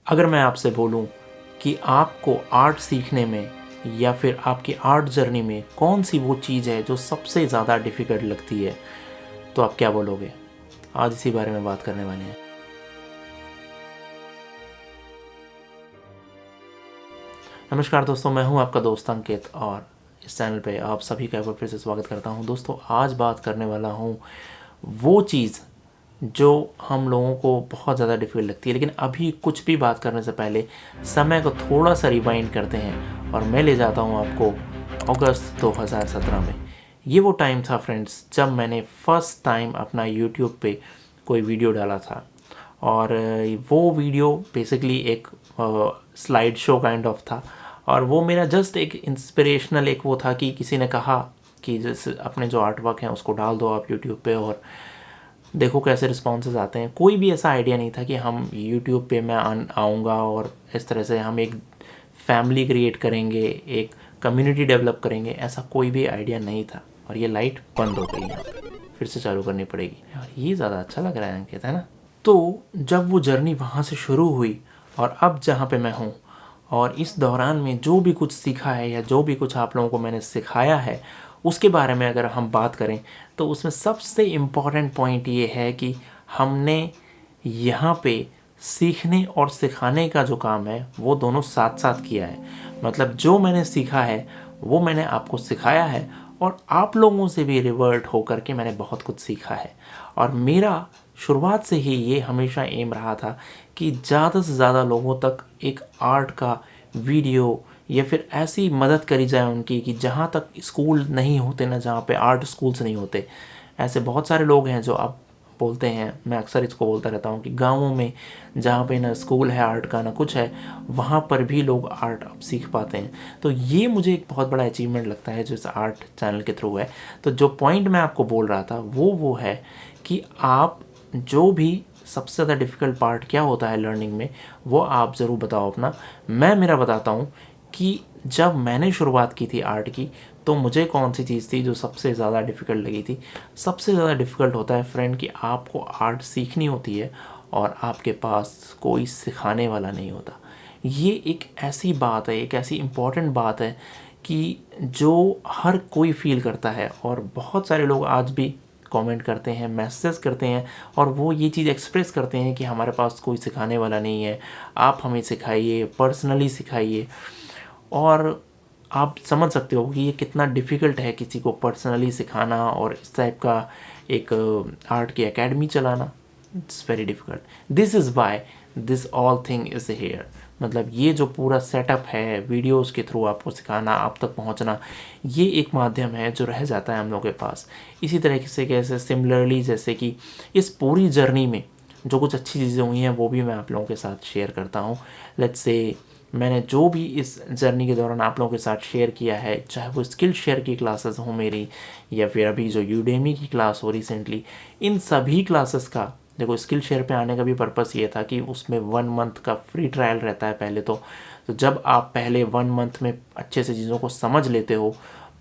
अगर मैं आपसे बोलूं कि आपको आर्ट सीखने में या फिर आपकी आर्ट जर्नी में कौन सी वो चीज़ है जो सबसे ज़्यादा डिफ़िकल्ट लगती है, तो आप क्या बोलोगे? आज इसी बारे में बात करने वाले हैं। नमस्कार दोस्तों, मैं हूं आपका दोस्त अंकित और इस चैनल पे आप सभी का एक बार फिर से स्वागत करता हूं। दोस्तों, आज बात करने वाला हूं वो चीज़ जो हम लोगों को बहुत ज़्यादा डिफ़िकल्ट लगती है, लेकिन अभी कुछ भी बात करने से पहले समय को थोड़ा सा रिवाइंड करते हैं और मैं ले जाता हूँ आपको अगस्त 2017 में। ये वो टाइम था फ्रेंड्स, जब मैंने फ़र्स्ट टाइम अपना यूट्यूब पे कोई वीडियो डाला था। और वो वीडियो बेसिकली एक स्लाइड शो काइंड ऑफ था, और वो मेरा जस्ट एक इंस्पिरेशनल एक वो था कि किसी ने कहा कि जैसे अपने जो आर्ट वर्क हैं उसको डाल दो आप यूट्यूब पे और देखो कैसे रिस्पॉन्सेज आते हैं। कोई भी ऐसा आइडिया नहीं था कि हम यूट्यूब पे मैं आऊँगा और इस तरह से हम एक फैमिली क्रिएट करेंगे, एक कम्युनिटी डेवलप करेंगे, ऐसा कोई भी आइडिया नहीं था। और ये लाइट बंद हो गई, यहाँ पे फिर से चालू करनी पड़ेगी यार, ये ज़्यादा अच्छा लग रहा है अंकित, है ना? तो जब वो जर्नी वहाँ से शुरू हुई और अब जहाँ पे मैं हूँ, और इस दौरान में जो भी कुछ सीखा है या जो भी कुछ आप लोगों को मैंने सिखाया है, उसके बारे में अगर हम बात करें तो उसमें सबसे इम्पॉर्टेंट पॉइंट ये है कि हमने यहाँ पे सीखने और सिखाने का जो काम है वो दोनों साथ साथ किया है। मतलब जो मैंने सीखा है वो मैंने आपको सिखाया है, और आप लोगों से भी रिवर्ट होकर के मैंने बहुत कुछ सीखा है। और मेरा शुरुआत से ही ये हमेशा एम रहा था कि ज़्यादा से ज़्यादा लोगों तक एक आर्ट का वीडियो या फिर ऐसी मदद करी जाए उनकी कि जहाँ तक स्कूल नहीं होते ना, जहाँ पे आर्ट स्कूल्स नहीं होते। ऐसे बहुत सारे लोग हैं जो अब बोलते हैं, मैं अक्सर इसको बोलता रहता हूँ कि गाँवों में जहाँ पे ना स्कूल है आर्ट का ना कुछ है, वहाँ पर भी लोग आर्ट अब सीख पाते हैं। तो ये मुझे एक बहुत बड़ा अचीवमेंट लगता है जो इस आर्ट चैनल के थ्रू है। तो जो पॉइंट मैं आपको बोल रहा था वो है कि आप जो भी सबसे ज़्यादा डिफ़िकल्ट पार्ट क्या होता है लर्निंग में, वो आप ज़रूर बताओ अपना। मैं मेरा बताता हूँ कि जब मैंने शुरुआत की थी आर्ट की, तो मुझे कौन सी चीज़ थी जो सबसे ज़्यादा डिफ़िकल्ट लगी थी। सबसे ज़्यादा डिफ़िकल्ट होता है फ्रेंड कि आपको आर्ट सीखनी होती है और आपके पास कोई सिखाने वाला नहीं होता। ये एक ऐसी बात है, एक ऐसी इम्पॉर्टेंट बात है कि जो हर कोई फील करता है, और बहुत सारे लोग आज भी कमेंट करते हैं, मैसेज करते हैं, और वो ये चीज़ एक्सप्रेस करते हैं कि हमारे पास कोई सिखाने वाला नहीं है, आप हमें सिखाइए, पर्सनली सिखाइए। और आप समझ सकते हो कि ये कितना डिफ़िकल्ट है किसी को पर्सनली सिखाना और इस टाइप का एक आर्ट की एकेडमी चलाना। It's very difficult. This is why this all thing is here. मतलब ये जो पूरा सेटअप है, वीडियोस के थ्रू आपको सिखाना, आप तक पहुंचना, ये एक माध्यम है जो रह जाता है हम लोगों के पास। इसी तरीके से कैसे सिमिलरली जैसे कि इस पूरी जर्नी में जो कुछ अच्छी चीज़ें हुई हैं वो भी मैं आप लोगों के साथ शेयर करता हूँ। लेट्स से मैंने जो भी इस जर्नी के दौरान आप लोगों के साथ शेयर किया है, चाहे वो स्किल शेयर की क्लासेस हो मेरी, या फिर अभी जो यूडेमी की क्लास हो रिसेंटली, इन सभी क्लासेस का देखो, स्किल शेयर पे आने का भी पर्पस ये था कि उसमें 1 मंथ का फ्री ट्रायल रहता है पहले तो जब आप पहले 1 मंथ में अच्छे से चीज़ों को समझ लेते हो,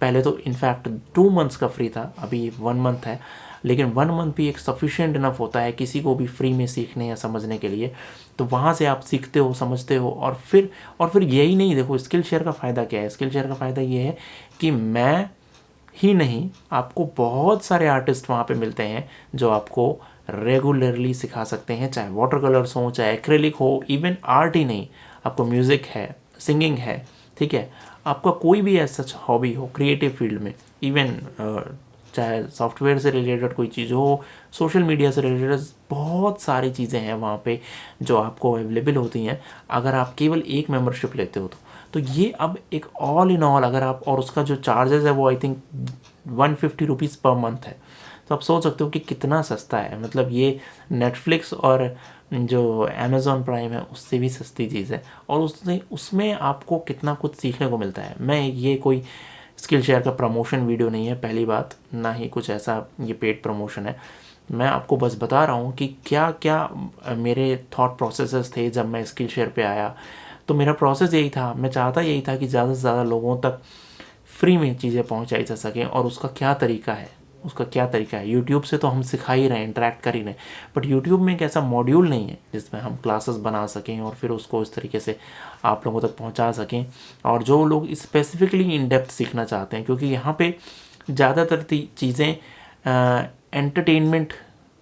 पहले तो इनफैक्ट 2 मंथ्स का फ्री था, अभी 1 मंथ है, लेकिन 1 मंथ भी एक सफिशिएंट इनफ होता है किसी को भी फ्री में सीखने या समझने के लिए। तो वहाँ से आप सीखते हो, समझते हो, और फिर यही नहीं, देखो स्किल शेयर का फ़ायदा क्या है। स्किल शेयर का फ़ायदा ये है कि मैं ही नहीं, आपको बहुत सारे आर्टिस्ट वहाँ पे मिलते हैं जो आपको रेगुलरली सिखा सकते हैं, चाहे वाटर कलर्स हो, चाहे एक्रेलिक हो, इवन आर्ट ही नहीं, आपको म्यूज़िक है, सिंगिंग है, ठीक है, आपका कोई भी ऐसा हॉबी हो क्रिएटिव फील्ड में, इवन चाहे सॉफ्टवेयर से रिलेटेड कोई चीज़ हो, सोशल मीडिया से रिलेटेड बहुत सारी चीज़ें हैं वहाँ पे जो आपको अवेलेबल होती हैं अगर आप केवल एक मेंबरशिप लेते हो तो ये अब एक ऑल इन ऑल अगर आप, और उसका जो चार्जेस है वो I think 150 rupees per month है। तो आप सोच सकते हो कि कितना सस्ता है। मतलब ये नेटफ्लिक्स और जो अमेज़ॉन प्राइम है उससे भी सस्ती चीज़ है, और उसमें आपको कितना कुछ सीखने को मिलता है। मैं ये कोई स्किल शेयर का प्रमोशन वीडियो नहीं है, पहली बात, ना ही कुछ ऐसा ये पेड प्रमोशन है। मैं आपको बस बता रहा हूँ कि क्या क्या मेरे थॉट प्रोसेसेस थे जब मैं स्किल शेयर पे आया। तो मेरा प्रोसेस यही था, मैं चाहता यही था कि ज़्यादा से ज़्यादा लोगों तक फ्री में चीज़ें पहुंचाई जा सकें, और उसका क्या तरीका है उसका क्या तरीका है। यूट्यूब से तो हम सिखा ही रहे हैं, इंटरेक्ट कर ही रहे हैं, बट यूट्यूब में एक ऐसा मॉड्यूल नहीं है जिसमें हम क्लासेस बना सकें और फिर उसको इस तरीके से आप लोगों तक पहुंचा सकें। और जो लोग स्पेसिफिकली इन डेप्थ सीखना चाहते हैं, क्योंकि यहाँ पे ज़्यादातर चीज़ें एंटरटेनमेंट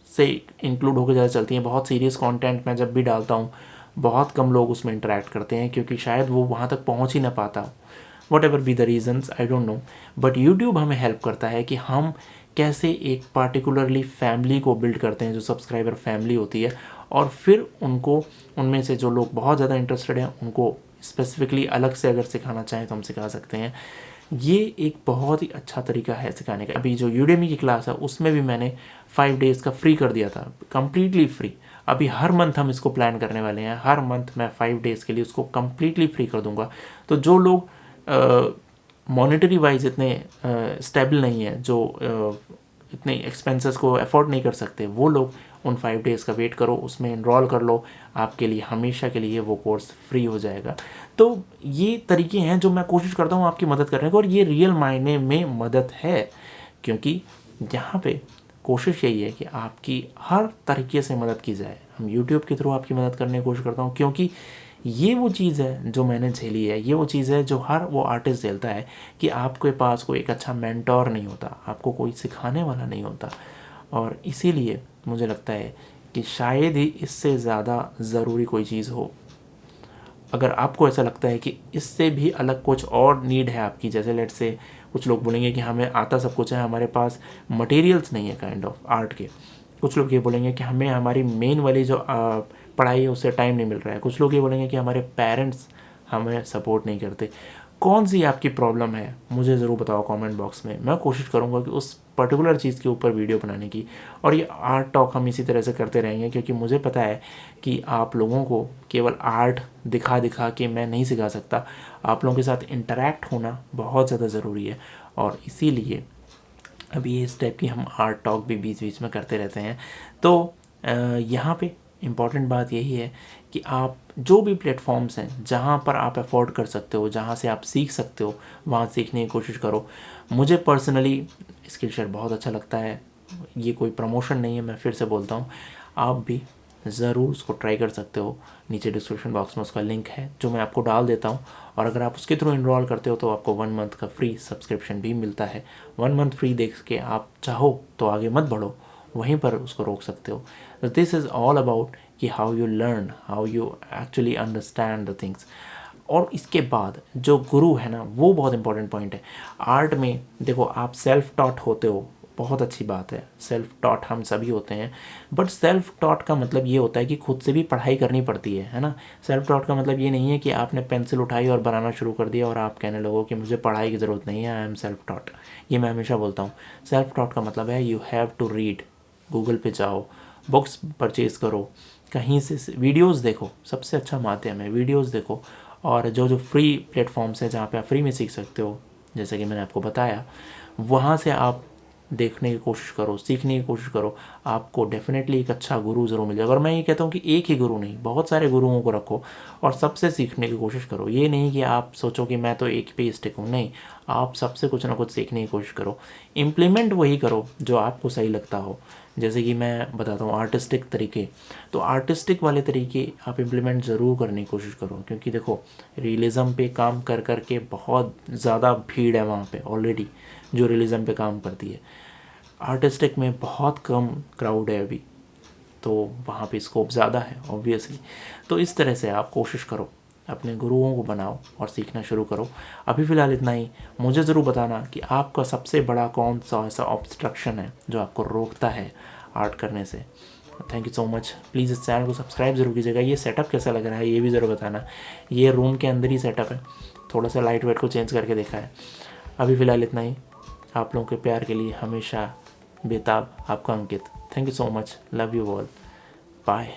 से इंक्लूड होकर ज़्यादा चलती हैं। बहुत सीरियस कंटेंट मैं जब भी डालता हूँ बहुत कम लोग उसमें इंटरेक्ट करते हैं, क्योंकि शायद वो वहाँ तक पहुँच ही ना पाता। Whatever be the reasons, I don't know, but YouTube हमें हेल्प करता है कि हम कैसे एक पार्टिकुलरली फैमिली को बिल्ड करते हैं, जो सब्सक्राइबर फैमिली होती है, और फिर उनको, उनमें से जो लोग बहुत ज़्यादा इंटरेस्टेड हैं उनको स्पेसिफिकली अलग से अगर सिखाना चाहें तो हम सिखा सकते हैं। ये एक बहुत ही अच्छा तरीका है सिखाने का। अभी जो यूडेमी की क्लास है उसमें भी मैंने 5 डेज़ का फ्री कर दिया था, कम्प्लीटली फ्री। अभी हर मंथ हम इसको प्लान करने वाले हैं, हर मंथ मैं 5 डेज़ के लिए उसको कम्प्लीटली फ्री कर दूंगा। तो जो लोग मॉनेटरी वाइज इतने स्टेबल नहीं है, जो इतने एक्सपेंसेस को अफोर्ड नहीं कर सकते, वो लोग उन 5 डेज़ का वेट करो, उसमें इनरोल कर लो, आपके लिए हमेशा के लिए वो कोर्स फ्री हो जाएगा। तो ये तरीके हैं जो मैं कोशिश करता हूँ आपकी मदद करने को, और ये रियल मायने में मदद है, क्योंकि यहाँ पे कोशिश यही है कि आपकी हर तरीके से मदद की जाए। हम यूट्यूब के थ्रू आपकी मदद करने की कोशिश करता हूँ, क्योंकि ये वो चीज़ है जो मैंने झेली है, ये वो चीज़ है जो हर वो आर्टिस्ट झेलता है कि आपके पास कोई एक अच्छा मेंटोर नहीं होता, आपको कोई सिखाने वाला नहीं होता। और इसीलिए मुझे लगता है कि शायद ही इससे ज़्यादा ज़रूरी कोई चीज़ हो। अगर आपको ऐसा लगता है कि इससे भी अलग कुछ और नीड है आपकी, जैसे लेट्स से कुछ लोग बोलेंगे कि हमें आता सब कुछ है, हमारे पास मटेरियल्स नहीं है काइंड ऑफ आर्ट के। कुछ लोग ये बोलेंगे कि हमें हमारी मेन वाली जो पढ़ाई है उससे टाइम नहीं मिल रहा है। कुछ लोग ये बोलेंगे कि हमारे पेरेंट्स हमें सपोर्ट नहीं करते। कौन सी आपकी प्रॉब्लम है मुझे ज़रूर बताओ कमेंट बॉक्स में। मैं कोशिश करूँगा कि उस पर्टिकुलर चीज़ के ऊपर वीडियो बनाने की, और ये आर्ट टॉक हम इसी तरह से करते रहेंगे, क्योंकि मुझे पता है कि आप लोगों को केवल आर्ट दिखा दिखा के मैं नहीं सिखा सकता। आप लोगों के साथ इंटरेक्ट होना बहुत ज़्यादा ज़रूरी है, और इसीलिए अभी इस टाइप की हम आर्ट टॉक भी बीच बीच में करते रहते हैं। तो यहाँ पे इम्पॉर्टेंट बात यही है कि आप जो भी प्लेटफॉर्म्स हैं जहाँ पर आप अफोर्ड कर सकते हो, जहाँ से आप सीख सकते हो, वहाँ सीखने की कोशिश करो। मुझे पर्सनली स्किलशेयर बहुत अच्छा लगता है। ये कोई प्रमोशन नहीं है, मैं फिर से बोलता हूँ, आप भी ज़रूर उसको ट्राई कर सकते हो। नीचे डिस्क्रिप्शन बॉक्स में उसका लिंक है जो मैं आपको डाल देता हूँ, और अगर आप उसके थ्रू इनरोल करते हो तो आपको 1 मंथ का फ्री सब्सक्रिप्शन भी मिलता है। 1 मंथ फ्री देख के आप चाहो तो आगे मत बढ़ो, वहीं पर उसको रोक सकते हो। दिस इज़ ऑल अबाउट कि how you learn, how you actually understand the things. और इसके बाद जो गुरु है ना, वो बहुत इंपॉर्टेंट पॉइंट है आर्ट में। देखो, आप सेल्फ टॉट होते हो, बहुत अच्छी बात है, सेल्फ टॉट हम सभी होते हैं, बट सेल्फ टॉट का मतलब ये होता है कि खुद से भी पढ़ाई करनी पड़ती है ना। सेल्फ टॉट का मतलब ये नहीं है कि आपने पेंसिल उठाई और बनाना शुरू कर दिया और आप कहने लगो कि मुझे पढ़ाई की ज़रूरत नहीं है, आई एम सेल्फ टॉट। ये मैं हमेशा बोलता हूँ। सेल्फ टॉट का मतलब है you have to read, Google पे जाओ, बुक्स परचेज़ करो, कहीं से वीडियोस देखो, सबसे अच्छा माध्यम है, वीडियोस देखो। और जो जो फ्री प्लेटफॉर्म्स हैं जहाँ पे आप फ्री में सीख सकते हो, जैसे कि मैंने आपको बताया, वहाँ से आप देखने की कोशिश करो, सीखने की कोशिश करो। आपको डेफिनेटली एक अच्छा गुरु ज़रूर मिल जाएगा। और मैं ये कहता हूँ कि एक ही गुरु नहीं, बहुत सारे गुरुओं को रखो और सबसे सीखने की कोशिश करो। ये नहीं कि आप सोचो कि मैं तो एक पे स्टिक हूँ, नहीं, आप सबसे कुछ ना कुछ सीखने की कोशिश करो। इम्प्लीमेंट वही करो जो आपको सही लगता हो। जैसे कि मैं बताता हूँ आर्टिस्टिक तरीके, तो आर्टिस्टिक वाले तरीके आप इम्प्लीमेंट ज़रूर करने की कोशिश करो, क्योंकि देखो रियलिज़म पे काम कर कर के बहुत ज़्यादा भीड़ है वहाँ पे ऑलरेडी जो रियलिज़म पे काम करती है। आर्टिस्टिक में बहुत कम क्राउड है अभी, तो वहाँ पे स्कोप ज़्यादा है ऑब्वियसली। तो इस तरह से आप कोशिश करो, अपने गुरुओं को बनाओ और सीखना शुरू करो। अभी फ़िलहाल इतना ही। मुझे ज़रूर बताना कि आपका सबसे बड़ा कौन सा ऐसा ऑब्स्ट्रक्शन है जो आपको रोकता है आर्ट करने से। Thank you so much. Please इस चैनल को सब्सक्राइब ज़रूर कीजिएगा। ये सेटअप कैसा लग रहा है ये भी ज़रूर बताना। ये रूम के अंदर ही सेटअप है, थोड़ा सा लाइट वेट को चेंज करके देखा है। अभी फ़िलहाल इतना ही। आप लोगों के प्यार के लिए हमेशा बेताब आपका Ankit. Thank you so much. Love you all. Bye.